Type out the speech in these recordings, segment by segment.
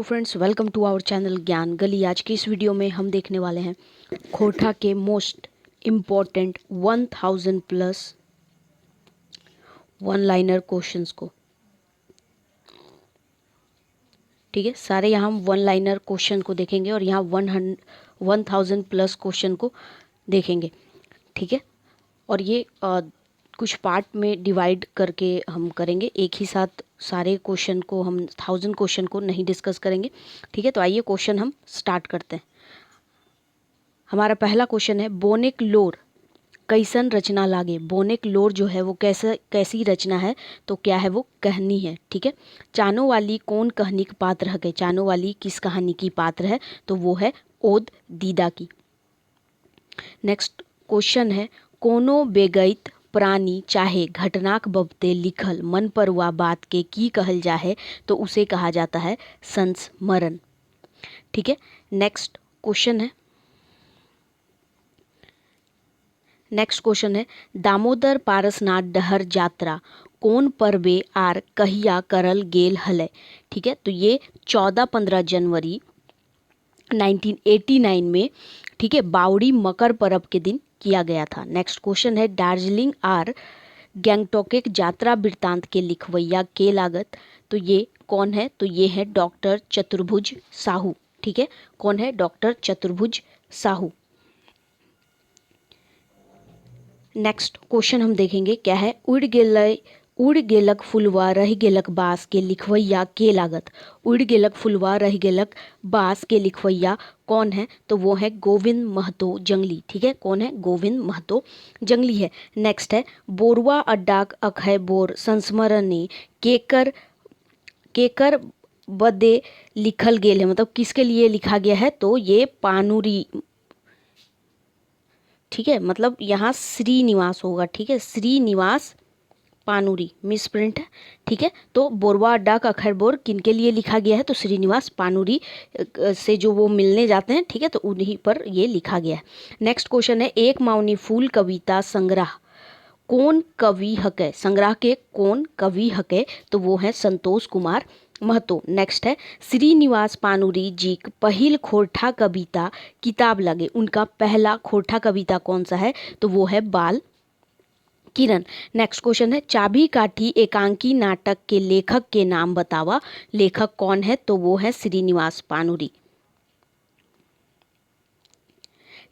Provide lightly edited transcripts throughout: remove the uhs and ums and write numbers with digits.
Friends, welcome to our channel Gyan Gali. आज की इस वीडियो में हम देखने वाले हैं खोटा के most important 1000 plus one liner questions को। ठीक है, सारे यहाँ हम वन लाइनर क्वेश्चन को देखेंगे और यहाँ 1000 प्लस क्वेश्चन को देखेंगे। ठीक है, और ये कुछ पार्ट में डिवाइड करके हम करेंगे, एक ही साथ सारे क्वेश्चन को हम 1000 क्वेश्चन को नहीं डिस्कस करेंगे। ठीक है, तो आइए क्वेश्चन हम स्टार्ट करते हैं। हमारा पहला क्वेश्चन है, बोनेक लोर कैसन रचना लागे। बोनेक लोर जो है वो कैसी रचना है, तो क्या है वो कहानी है। ठीक है, चानो वाली कौन कहानी का पात्र है। चानो वाली किस कहानी की पात्र है, तो वो है ओद दीदा की। नेक्स्ट क्वेश्चन है, कोनो बेगैत प्राणी चाहे घटनाक बबते लिखल मन पर हुआ बात के की कहल जाए, तो उसे कहा जाता है संस्मरण। ठीक है, नेक्स्ट क्वेश्चन है दामोदर पारसनाथ डहर यात्रा कौन पर्वे आर कहिया करल गेल हले। ठीक है, तो ये 14-15 जनवरी 1989 में, ठीक है, बावड़ी मकर पर्व के दिन किया गया था। नेक्स्ट क्वेश्चन है, दार्जिलिंग आर गैंगटॉक यात्रा वृत्तांत के लिखवैया के लागत, तो ये कौन है, तो ये है डॉक्टर चतुर्भुज साहू। ठीक है, कौन है, डॉक्टर चतुर्भुज साहू। नेक्स्ट क्वेश्चन हम देखेंगे क्या है, उड़ गेलक फुलवा रह गेलक बास के लिखवैया के लागत। उड़ गेलक फुलवा रह गेलक बास के लिखवैया कौन है, तो वो है गोविंद महतो जंगली। ठीक है, कौन है, गोविंद महतो जंगली है। नेक्स्ट है, बोरवा अड्डाक अखय बोर संस्मरणी केकर केकर बदे लिखल गेल है, मतलब किसके लिए लिखा गया है, तो ये पानुरी। ठीक है, मतलब यहाँ श्रीनिवास होगा। ठीक है, श्रीनिवास पानुरी मिस प्रिंट है। ठीक है, तो बोरवा अड्डा का अखरबोर किनके लिए लिखा गया है, तो श्रीनिवास पानुरी से जो वो मिलने जाते हैं, ठीक है, तो उन्हीं पर ये लिखा गया है। नेक्स्ट क्वेश्चन है, एक माउनी फूल कविता संग्रह कौन कवि हके। संग्रह के कौन कवि हके, तो वो है संतोष कुमार महतो। नेक्स्ट है, श्रीनिवास पानुरी जी पहिल खोरठा कविता किताब लगे, उनका पहला खोरठा कविता कौन सा है, तो वो है बाल किरण। नेक्स्ट क्वेश्चन है, चाबी काठी एकांकी नाटक के लेखक के नाम बतावा। लेखक कौन है, तो वो है श्रीनिवास पानुरी।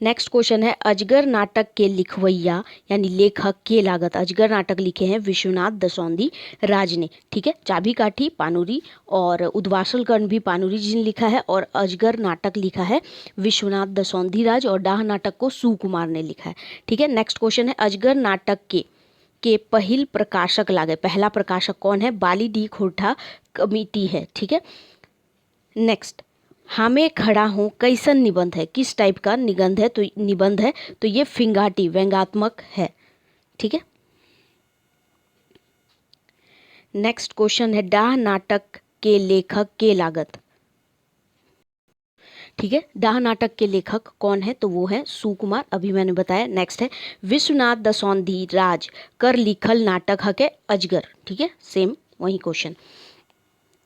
नेक्स्ट क्वेश्चन है, अजगर नाटक के लिखवैया यानी लेखक के लागत। अजगर नाटक लिखे हैं विश्वनाथ दसौंधी राज ने। ठीक है, चाबी काठी पानुरी और उद्वासल कर्ण भी पानुरी जी ने लिखा है, और अजगर नाटक लिखा है विश्वनाथ दसौंधी राज, और डाह नाटक को सुकुमार ने लिखा है। ठीक है, नेक्स्ट क्वेश्चन है, अजगर नाटक के पहिल प्रकाशक लागे। पहला प्रकाशक कौन है, बाली डी खोरठा कमिटी है। ठीक है, नेक्स्ट, हमें खड़ा हूँ कैसन निबंध है, किस टाइप का निबंध है, तो निबंध है, तो ये फिंगाटी व्यंग्यात्मक है। ठीक है, नेक्स्ट क्वेश्चन है, डाह नाटक के लेखक के लागत। ठीक है, डाह नाटक के लेखक कौन है, तो वो है सुकुमार, अभी मैंने बताया। नेक्स्ट है, विश्वनाथ दसौंधी राज कर लिखल नाटक है के अजगर। ठीक है, सेम वही क्वेश्चन,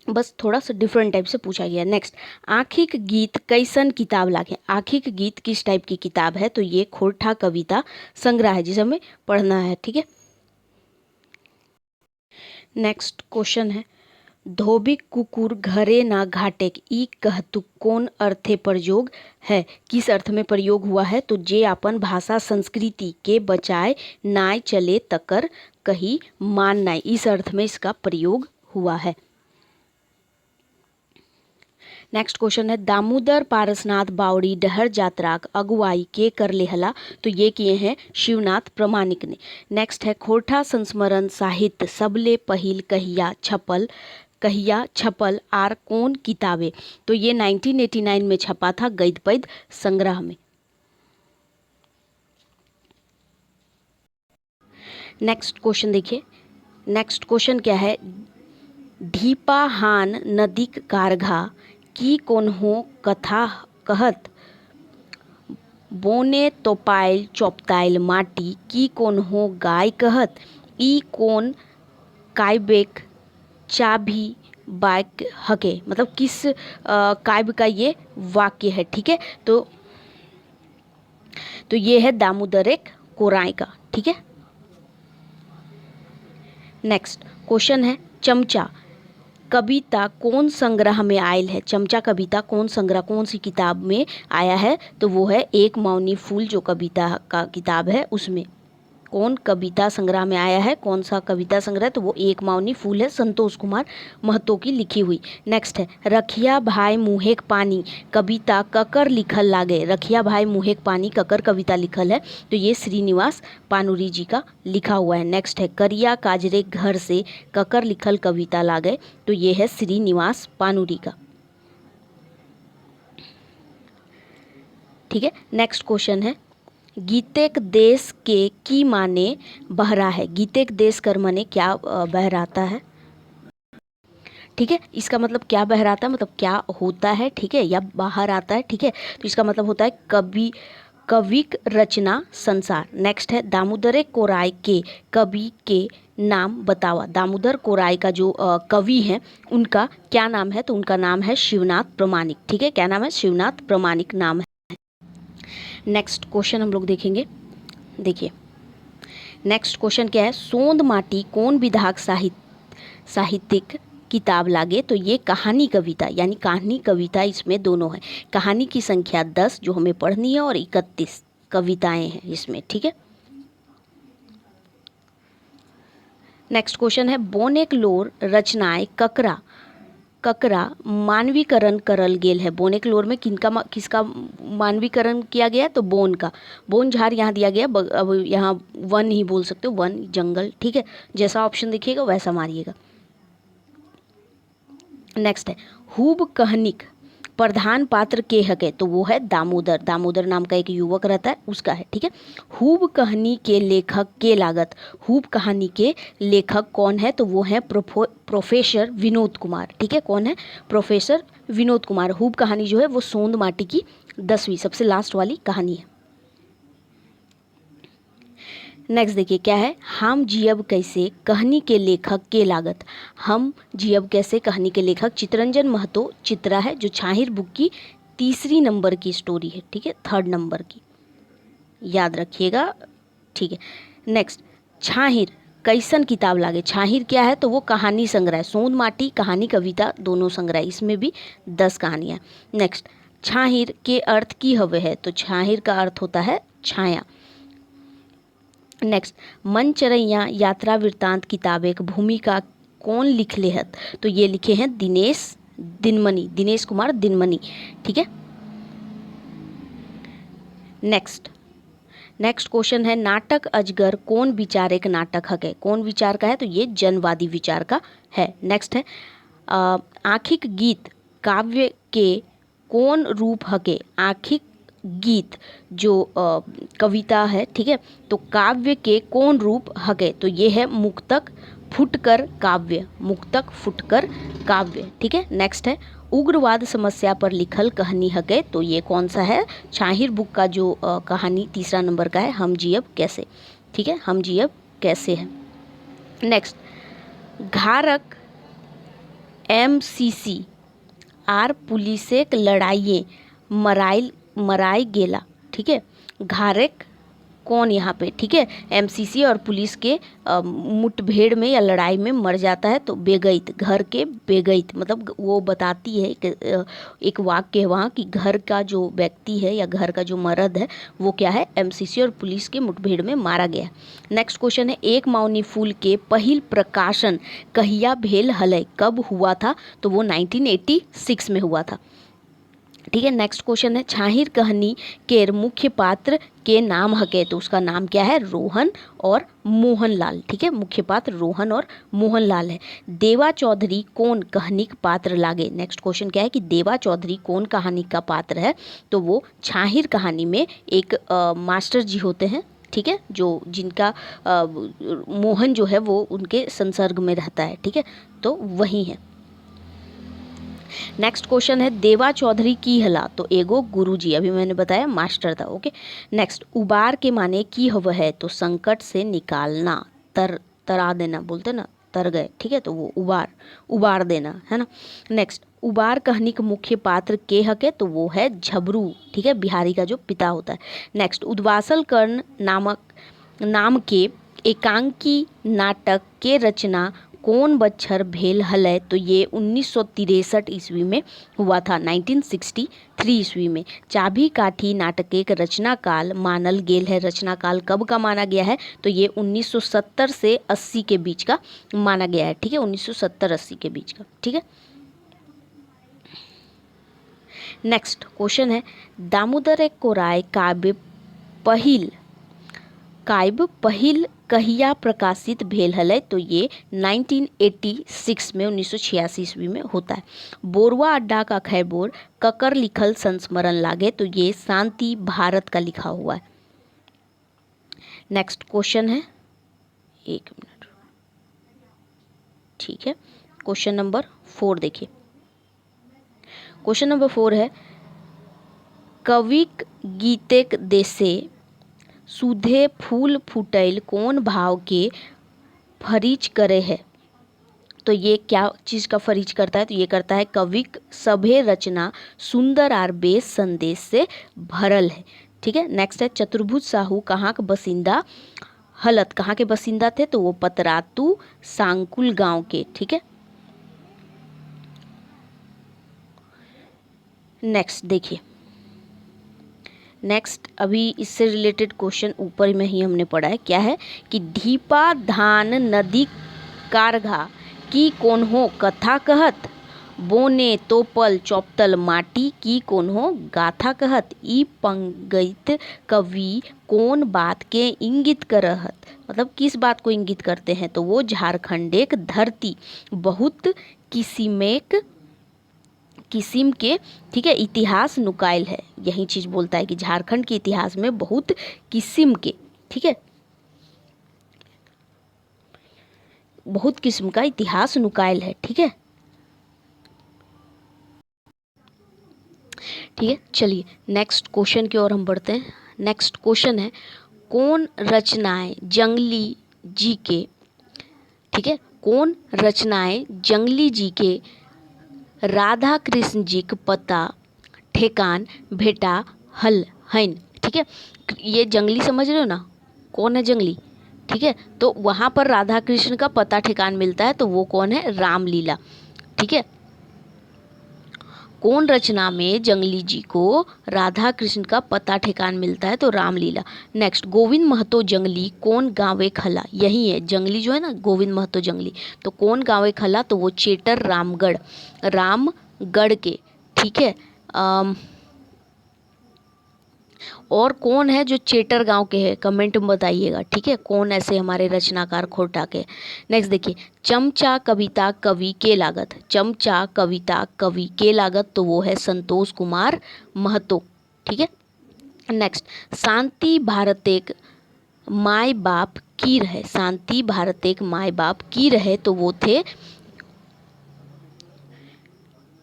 बस थोड़ा सा डिफरेंट टाइप से पूछा गया। नेक्स्ट, आखिक गीत कैसन किताब लागे। आखिक गीत किस टाइप की किताब है, तो ये खोरठा कविता संग्रह है जिसे हमें पढ़ना है। ठीक है, नेक्स्ट क्वेश्चन है, धोबिक कुकुर घरे ना घाटेक ई कहतु कौन अर्थे प्रयोग है। किस अर्थ में प्रयोग हुआ है, तो जे अपन भाषा संस्कृति के बचाए नाय चले तकर कही मान नाय, इस अर्थ में इसका प्रयोग हुआ है। नेक्स्ट क्वेश्चन है, दामोदर पारसनाथ बावड़ी डहर जात्राक अगुवाई के कर लेहला, तो ये किए हैं शिवनाथ प्रमाणिक ने। नेक्स्ट है, खोरठा संस्मरण साहित्य सबले पहिल कहिया छपल आर कौन किताबे, तो ये 1989 में छपा था गद्य पद्य संग्रह में। नेक्स्ट क्वेश्चन देखिए, नेक्स्ट क्वेश्चन क्या है, ढीपाहान नदीक कारघा की कोन्हो कथा कहत, बोने तोपाइल चौपताइल माटी की कोन्हो गाय कहत, ई कोन कायबेक चाभी वाक्य हके, मतलब किस काव्य का ये वाक्य है, ठीक है। तो ये है दामोदर एक कोराय का, ठीक है। नेक्स्ट क्वेश्चन है चमचा कविता कौन संग्रह में आयल है। चमचा कविता कौन संग्रह, कौन सी किताब में आया है, तो वो है एक मौनी फूल, जो कविता का किताब है उसमें कौन कविता संग्रह में आया है, कौन सा कविता संग्रह, तो वो एक मौनी फूल है, संतोष कुमार महतो की लिखी हुई। नेक्स्ट है रखिया भाई मुहेक पानी कविता ककर लिखल लागे। रखिया भाई मुहेक पानी ककर कविता लिखल है, तो ये श्रीनिवास पानुरी जी का लिखा हुआ है। नेक्स्ट है करिया काजरे घर से ककर लिखल कविता लागे, तो ये है श्रीनिवास पानुरी का, ठीक है। नेक्स्ट क्वेश्चन है गीतेक देश के की माने बहरा है। गीतेक देश कर माने क्या बहराता है, ठीक है। इसका मतलब क्या बहराता है, मतलब क्या होता है, ठीक है, या बाहर आता है, ठीक है। तो इसका मतलब होता है कविक रचना संसार। नेक्स्ट है दामोदर कोराय के कवि के नाम बतावा। दामोदर कोराय का जो कवि हैं उनका क्या नाम है, तो उनका नाम है शिवनाथ प्रामाणिक, ठीक है। क्या नाम है, शिवनाथ प्रामाणिक नाम है। नेक्स्ट क्वेश्चन हम लोग देखेंगे, देखिए नेक्स्ट क्वेश्चन क्या है सोंद माटी कौन विधाक साहित्यिक किताब लागे, तो ये कहानी कविता, यानी कहानी कविता इसमें दोनों है। कहानी की संख्या 10 जो हमें पढ़नी है और 31 कविताएं हैं इसमें, ठीक है। नेक्स्ट क्वेश्चन है बोनेक लोर रचनाएं ककरा मानवीकरण करल गेल है। बोनेक लोर में किसका मानवीकरण किया गया है, तो बोन का। बोन झाड़ यहाँ दिया गया, अब यहाँ वन ही बोल सकते हो, वन जंगल, ठीक है। जैसा ऑप्शन देखिएगा वैसा मारिएगा। नेक्स्ट है खूब कहनिक प्रधान पात्र के हके, तो वो है दामोदर। दामोदर नाम का एक युवक रहता है उसका है, ठीक है। खूब कहानी के लेखक के लागत। खूब कहानी के लेखक कौन है, तो वो है प्रोफेसर विनोद कुमार, ठीक है। कौन है, प्रोफेसर विनोद कुमार। खूब कहानी जो है वो सोंद माटी की 10वीं सबसे लास्ट वाली कहानी है। नेक्स्ट देखिए क्या है हम जियब कैसे कहानी के लेखक के लागत। हम जियब कैसे कहानी के लेखक चितरंजन महतो चित्रा है, जो छाहिर बुक की 3 नंबर की स्टोरी है, ठीक है, 3rd नंबर की, याद रखिएगा, ठीक है। नेक्स्ट छाहिर कैसन किताब लागे। छाहिर क्या है, तो वो कहानी संग्रह, सोंद माटी कहानी कविता दोनों संग्रह, इसमें भी 10 कहानियाँ। नेक्स्ट छाहिर के अर्थ की हवे है, तो छाहिर का अर्थ होता है छाया। नेक्स्ट मनचरैया यात्रा वृत्तांत किताब एक भूमिका कौन लिखले है, तो ये लिखे हैं दिनेश कुमार दिनमनी, ठीक है। नेक्स्ट क्वेश्चन है नाटक अजगर कौन विचार एक नाटक है। कौन विचार का है, तो ये जनवादी विचार का है। नेक्स्ट है आखिक गीत काव्य के कौन रूप हके। आखिक गीत जो कविता है, ठीक है, तो काव्य के कौन रूप हके, तो ये है मुक्तक फुटकर काव्य, मुक्तक फुटकर काव्य, ठीक है। नेक्स्ट है उग्रवाद समस्या पर लिखल कहानी हके, तो ये कौन सा है, छाहिर बुक का जो कहानी 3 नंबर का है हम जियब कैसे, ठीक है, हम जियब कैसे है। नेक्स्ट घारक MCC आर पुलिसेक लड़ाइए मराई गेला, ठीक है। घारेक कौन यहाँ पे, ठीक है, MCC और पुलिस के मुठभेड़ में या लड़ाई में मर जाता है, तो बेगैत, घर के बेगैत, मतलब वो बताती है एक वाक्य है वहाँ कि घर का जो व्यक्ति है या घर का जो मर्द है वो क्या है, MCC और पुलिस के मुठभेड़ में मारा गया। नेक्स्ट क्वेश्चन है एक मौनी फूल के पहिल प्रकाशन कहिया भेल हलय, कब हुआ था, तो वो 1986 में हुआ था, ठीक है। नेक्स्ट क्वेश्चन है छाहिर कहानी के मुख्य पात्र के नाम हके, तो उसका नाम क्या है, रोहन और मोहनलाल, ठीक है, मुख्य पात्र रोहन और मोहनलाल है। देवा चौधरी कौन कहानी का पात्र लागे। नेक्स्ट क्वेश्चन क्या है कि देवा चौधरी कौन कहानी का पात्र है, तो वो छाहिर कहानी में एक मास्टर जी होते हैं, ठीक है, जो जिनका मोहन जो है वो उनके संसर्ग में रहता है, ठीक है, तो वही है। नेक्स्ट क्वेश्चन है देवा चौधरी की हला, तो एगो गुरुजी, अभी मैंने बताया मास्टर था, ओके। नेक्स्ट उबार के माने की हव है, तो संकट से निकालना, तरा देना बोलते ना, तर गए, ठीक है, तो वो उबार देना है ना। नेक्स्ट, उबार कहानी का मुख्य पात्र के हके, तो वो है झबरू, ठीक है, बिहारी का जो पिता होता है। नेक्स्ट, उद्वासल कर्ण नाम के एकांकी नाटक के रचना कौन बच्छर भेल हलय, तो ये 1963 ईस्वी में हुआ था, 1963 ईस्वी में। चाभी काठी नाटक एक रचना काल मानल गेल है, रचना काल कब का माना गया है, तो ये 1970 से 80 के बीच का माना गया है, ठीक है, 1970-80 के बीच का, ठीक है। नेक्स्ट क्वेश्चन है, दामोदर एक कोराय काव्य पहिल कहिया प्रकाशित भेल हलै, तो ये 1986 में 1986 ईस्वी में होता है। बोरवा अड्डा का खैबोर ककर लिखल संस्मरण लागे, तो ये शांति भारत का लिखा हुआ है। नेक्स्ट क्वेश्चन है, एक मिनट, ठीक है, क्वेश्चन नंबर 4 देखिए। क्वेश्चन नंबर 4 है, कविक गीतेक देशे सुधे फूल फूटैल कौन भाव के फरीच करे है, तो ये क्या चीज़ का फरीच करता है, तो ये करता है कविक सभे रचना सुंदर आर बेस संदेश से भरल है, ठीक है। नेक्स्ट है, चतुर्भुज साहू कहाँ के बसिंदा हलत, कहाँ के बसिंदा थे, तो वो पतरातू सांकुल गांव के, ठीक है। नेक्स्ट देखिए, नेक्स्ट अभी इससे रिलेटेड क्वेश्चन ऊपर में ही हमने पढ़ा है, क्या है कि ढीपा धान नदी कारघा की कोन्हो कथा कहत, बोने तोपल चौपतल माटी की कोन्हो गाथा कहत, ई पंगत कवि कौन बात के इंगित करहत, मतलब किस बात को इंगित करते हैं, तो वो झारखंड एक धरती बहुत किस्म के, ठीक है, इतिहास नुकायल है, यही चीज़ बोलता है कि झारखंड के इतिहास में बहुत किस्म के, ठीक है, बहुत किस्म का इतिहास नुकायल है, ठीक है। ठीक है, चलिए नेक्स्ट क्वेश्चन की ओर हम बढ़ते हैं। नेक्स्ट क्वेश्चन है, कौन रचनाएं जंगली जी के, ठीक है, कौन रचनाएं जंगली जी के राधा कृष्ण जी के पता ठेकान भेटा हल हन, ठीक है। ये जंगली समझ रहे हो ना, कौन है जंगली, ठीक है, तो वहाँ पर राधा कृष्ण का पता ठेकान मिलता है, तो वो कौन है, रामलीला, ठीक है। कौन रचना में जंगली जी को राधा कृष्ण का पता ठेकान मिलता है, तो रामलीला। नेक्स्ट, गोविंद महतो जंगली कौन गाँवे खला, यही है जंगली जो है ना, गोविंद महतो जंगली, तो कौन गाँवे खला, तो वो चेटर रामगढ़ के, ठीक है। और कौन है जो चेटर गांव के हैं, कमेंट में बताइएगा, ठीक है, कौन ऐसे हमारे रचनाकार खोटा के। नेक्स्ट देखिए, चमचा कविता कवि के लागत, चमचा कविता कवि के लागत, तो वो है संतोष कुमार महतो, ठीक है। नेक्स्ट, शांति भारत एक माय बाप की रहे, शांति भारत एक माय बाप की रहे, तो वो थे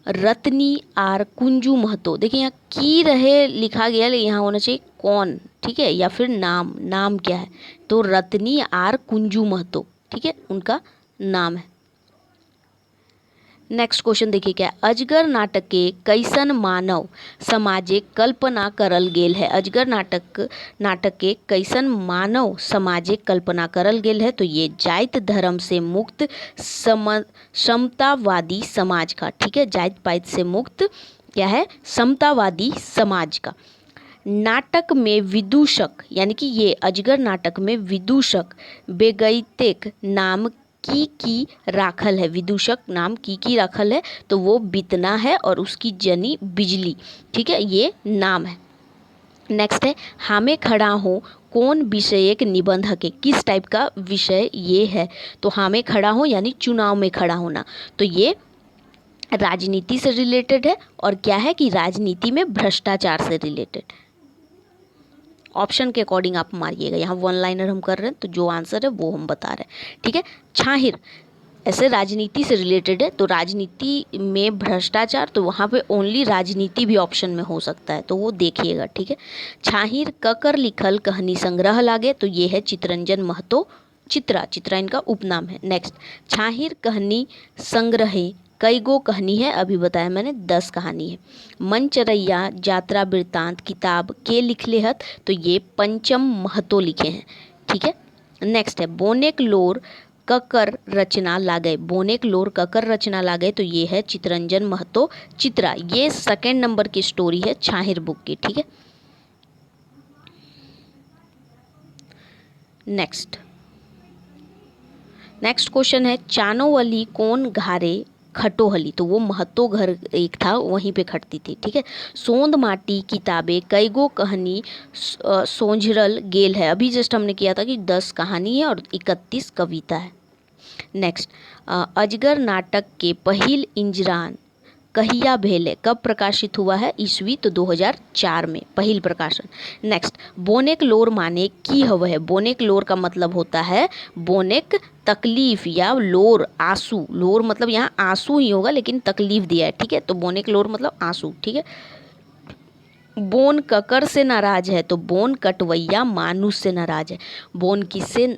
रत्नी आर कुंजू महतो। देखिए यहाँ की रहे लिखा गया, लेकिन यहाँ होना चाहिए कौन, ठीक है, या फिर नाम क्या है, तो रत्नी आर कुंजू महतो, ठीक है, उनका नाम है। नेक्स्ट क्वेश्चन देखिए क्या है, अजगर नाटक के कैसन मानव समाजे कल्पना करल गेल है, अजगर नाटक के कैसन मानव समाजे कल्पना करल गेल है, तो ये जाति धर्म से मुक्त समतावादी समाज का, ठीक है, जाति पात से मुक्त क्या है, समतावादी समाज का। नाटक में विदूषक, यानी कि ये अजगर नाटक में विदूषक बेगैतेक नाम की राखल है, विदूषक नाम की राखल है, तो वो बितना है और उसकी जनी बिजली, ठीक है, ये नाम है। नेक्स्ट है, हामे खड़ा हो कौन विषय एक निबंध के, किस टाइप का विषय ये है, तो हामे खड़ा हो यानी चुनाव में खड़ा होना, तो ये राजनीति से रिलेटेड है, और क्या है कि राजनीति में भ्रष्टाचार से रिलेटेड। ऑप्शन के अकॉर्डिंग आप मारिएगा, यहाँ वन लाइनर हम कर रहे हैं, तो जो आंसर है वो हम बता रहे हैं, ठीक है। छाहिर ऐसे राजनीति से रिलेटेड है, तो राजनीति में भ्रष्टाचार, तो वहाँ पे ओनली राजनीति भी ऑप्शन में हो सकता है, तो वो देखिएगा, ठीक है। छाहिर ककर लिखल कहानी संग्रह लागे, तो ये है चितरंजन महतो चित्रा, चित्रा इनका उपनाम है। नेक्स्ट, छाहिर कहनी संग्रहे कई गो कहानी है, अभी बताया मैंने 10 कहानी है। मनचरैया यात्रा वृत्तांत किताब के लिखले हत, तो ये पंचम महतो लिखे हैं। ठीक है। नेक्स्ट है बोनेक लोर ककर रचना लागे, बोनेक लोर ककर रचना लागे, तो ये है चितरंजन महतो चित्रा। ये सेकेंड नंबर की स्टोरी है छाहिर बुक की। ठीक है। नेक्स्ट क्वेश्चन है चानोवली कौन घारे खटोहली, तो वो महतो घर एक था, वहीं पे खटती थी। ठीक है। सोंद माटी किताबें कई गो कहानी सोंझरल गेल है, अभी जस्ट हमने किया था कि 10 कहानी है और 31 कविता है। नेक्स्ट, अजगर नाटक के पहिल इंजरान कहिया भेले, कब प्रकाशित हुआ है? ईस्वी तो 2004 में पहिल प्रकाशन। नेक्स्ट, बोनेक लोर माने की हव है, बोनेक लोर का मतलब होता है बोनेक तकलीफ या लोर आंसू, लोर मतलब यहाँ आंसू ही होगा लेकिन तकलीफ दिया है। ठीक है। तो बोनेक लोर मतलब आंसू। ठीक है। बोन ककर से नाराज है, तो बोन कटवैया मानुष से नाराज है। बोन किससे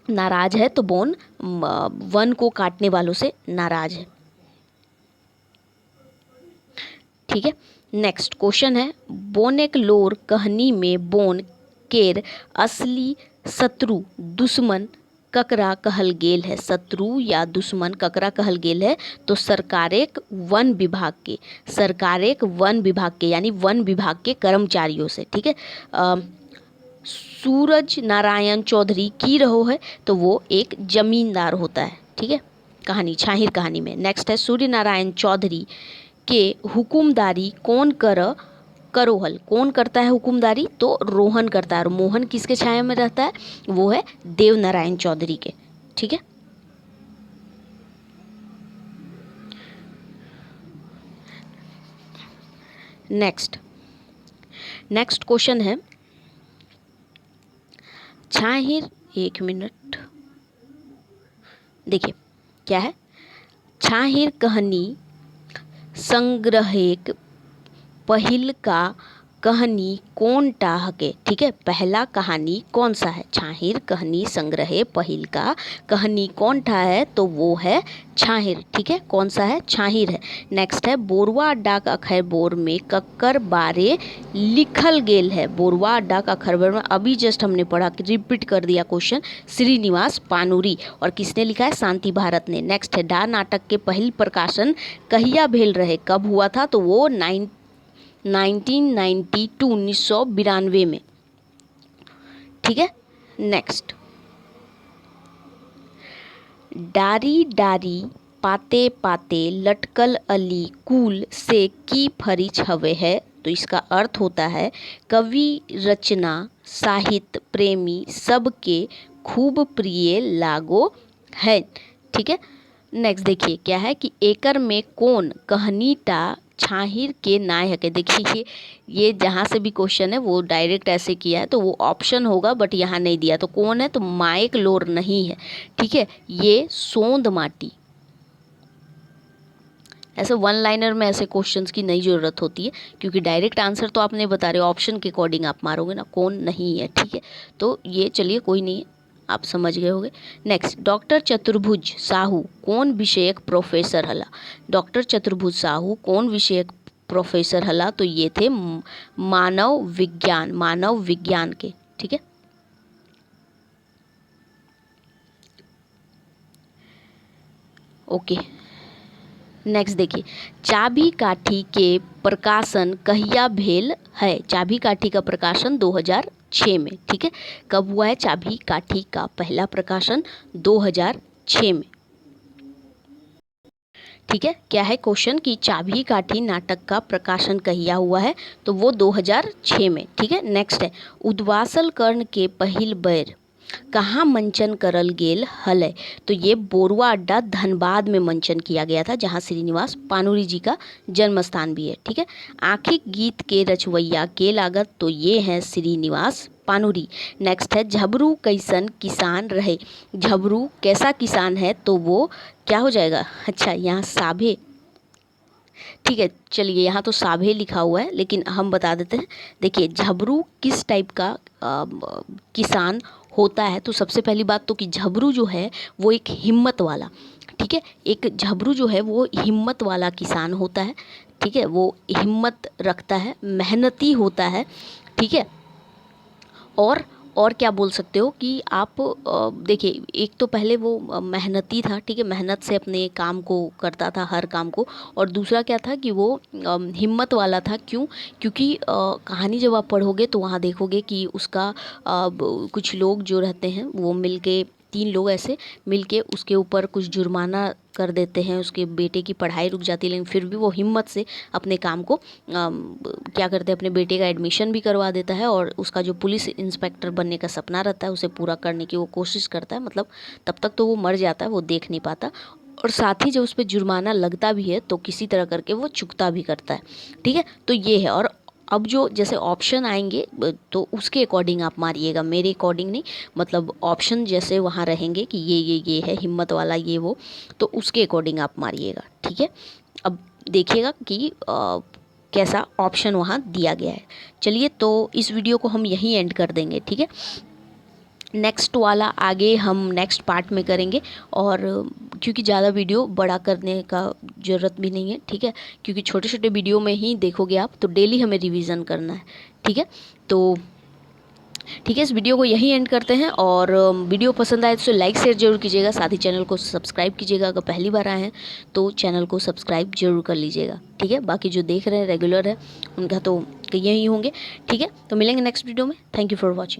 नाराज है? तो बोन वन को काटने वालों से नाराज है। ठीक है। नेक्स्ट क्वेश्चन है बोनेक लोर कहानी में बोन केर असली शत्रु दुश्मन ककरा कहल गेल है, शत्रु या दुश्मन ककरा कहल गेल है? तो सरकारेक वन विभाग के, सरकारेक वन विभाग के यानी वन विभाग के कर्मचारियों से। ठीक है। सूरज नारायण चौधरी की रहो है, तो वो एक जमींदार होता है। ठीक है। कहानी छाहिर कहानी में। नेक्स्ट है सूर्य नारायण चौधरी के हुकुमदारी कौन करोहल, कौन करता है हुकुमदारी? तो रोहन करता है। और मोहन किसके छाया में रहता है? वो है देव नारायण चौधरी के। ठीक है। नेक्स्ट क्वेश्चन है छाहिर, एक मिनट देखिए क्या है, छाहिर कहानी संग्रहेक पहिल का कहानी कौन टा हके? ठीक है। पहला कहानी कौन सा है? छाहिर कहानी संग्रह पहिल का कहानी कौन टा है? तो वो है छाहिर। ठीक है। कौन सा है? छाहिर है। नेक्स्ट है बोरवा अड्डा का अखर बोर में कक्कर बारे लिखल गेल है, बोरवा अड्डा का अखर बोर में अभी जस्ट हमने पढ़ा, रिपीट कर दिया क्वेश्चन, श्रीनिवास पानुरी। और किसने लिखा है? शांति भारत ने। नेक्स्ट है डा नाटक के पहिल प्रकाशन कहिया भेल रहे, कब हुआ था? तो वो 1992 में। ठीक है। नेक्स्ट, डारी डारी पाते पाते लटकल अली कुल से की फरिच हवे है, तो इसका अर्थ होता है कवि रचना साहित्य प्रेमी सबके खूब प्रिय लागो है। ठीक है। नेक्स्ट देखिए क्या है कि एकर में कौन कहानीटा छाहिर के नाय हके। देखिए ये जहाँ से भी क्वेश्चन है वो डायरेक्ट ऐसे किया है, तो वो ऑप्शन होगा बट यहाँ नहीं दिया, तो कौन है? तो माइक लोर नहीं है। ठीक है। ये सोंद माटी। ऐसे वन लाइनर में ऐसे क्वेश्चंस की नहीं ज़रूरत होती है, क्योंकि डायरेक्ट आंसर तो आप नहीं बता रहे, ऑप्शन के अकॉर्डिंग आप मारोगे ना, कौन नहीं है। ठीक है। तो ये चलिए कोई नहीं है, आप समझ गए होंगे। नेक्स्ट, डॉक्टर चतुर्भुज साहू कौन विषयक प्रोफेसर हला? डॉक्टर चतुर्भुज साहू कौन विषयक प्रोफेसर हला? तो ये थे मानव विज्ञान के। ठीक है। ओके। नेक्स्ट देखिए, चाबी काठी के प्रकाशन कहिया भेल है? चाबी काठी का प्रकाशन 2006 में। ठीक है। कब हुआ है चाबी काठी का पहला प्रकाशन? 2006 में। ठीक है। क्या है क्वेश्चन कि चाबी काठी नाटक का प्रकाशन कहिया हुआ है? तो वो 2006 में। ठीक है। नेक्स्ट है उद्वासल कर्ण के पहिल बैर कहाँ मंचन करल गेल हलै? तो ये बोरवा अड्डा धनबाद में मंचन किया गया था, जहाँ श्रीनिवास पानुरी जी का जन्म स्थान भी है। ठीक है। आखिर गीत के रचवैया के लागत? तो ये हैं श्रीनिवास पानुरी। नेक्स्ट है झबरू कैसन किसान रहे? झबरू कैसा किसान है? तो वो क्या हो जाएगा? अच्छा, यहाँ साभे ठीक है, चलिए यहाँ तो साभे लिखा हुआ है लेकिन हम बता देते हैं। देखिए झबरू किस टाइप का किसान होता है, तो सबसे पहली बात तो कि झबरू जो है वो एक हिम्मत वाला, ठीक है, एक झबरू जो है वो हिम्मत वाला किसान होता है, ठीक है, वो हिम्मत रखता है, मेहनती होता है, ठीक है। और क्या बोल सकते हो कि आप देखिए, एक तो पहले वो मेहनती था, ठीक है, मेहनत से अपने काम को करता था, हर काम को। और दूसरा क्या था कि वो हिम्मत वाला था। क्यों? क्योंकि कहानी जब आप पढ़ोगे तो वहाँ देखोगे कि उसका कुछ लोग जो रहते हैं वो मिलके, 3 लोग ऐसे मिलके उसके ऊपर कुछ जुर्माना कर देते हैं, उसके बेटे की पढ़ाई रुक जाती है, लेकिन फिर भी वो हिम्मत से अपने काम को क्या करते हैं, अपने बेटे का एडमिशन भी करवा देता है, और उसका जो पुलिस इंस्पेक्टर बनने का सपना रहता है उसे पूरा करने की वो कोशिश करता है। मतलब तब तक तो वो मर जाता है, वो देख नहीं पाता, और साथ ही जब उस पर जुर्माना लगता भी है तो किसी तरह करके वो चुकता भी करता है, ठीक है। तो ये है। और अब जो जैसे ऑप्शन आएंगे तो उसके अकॉर्डिंग आप मारिएगा, मेरे अकॉर्डिंग नहीं। मतलब ऑप्शन जैसे वहाँ रहेंगे कि ये है हिम्मत वाला, ये वो, तो उसके अकॉर्डिंग आप मारिएगा, ठीक है। अब देखिएगा कि कैसा ऑप्शन वहाँ दिया गया है। चलिए, तो इस वीडियो को हम यहीं एंड कर देंगे, ठीक है। नेक्स्ट वाला आगे हम नेक्स्ट पार्ट में करेंगे, और क्योंकि ज़्यादा वीडियो बड़ा करने का ज़रूरत भी नहीं है, ठीक है, क्योंकि छोटे छोटे वीडियो में ही देखोगे आप, तो डेली हमें रिवीजन करना है, ठीक है। तो ठीक है, इस वीडियो को यहीं एंड करते हैं, और वीडियो पसंद आए तो लाइक शेयर जरूर कीजिएगा, साथ ही चैनल को सब्सक्राइब कीजिएगा। अगर पहली बार आए हैं तो चैनल को सब्सक्राइब जरूर कर लीजिएगा, ठीक है। बाकी जो देख रहे हैं रेगुलर है उनका तो यही होंगे, ठीक है। तो मिलेंगे नेक्स्ट वीडियो में। Thank you for watching.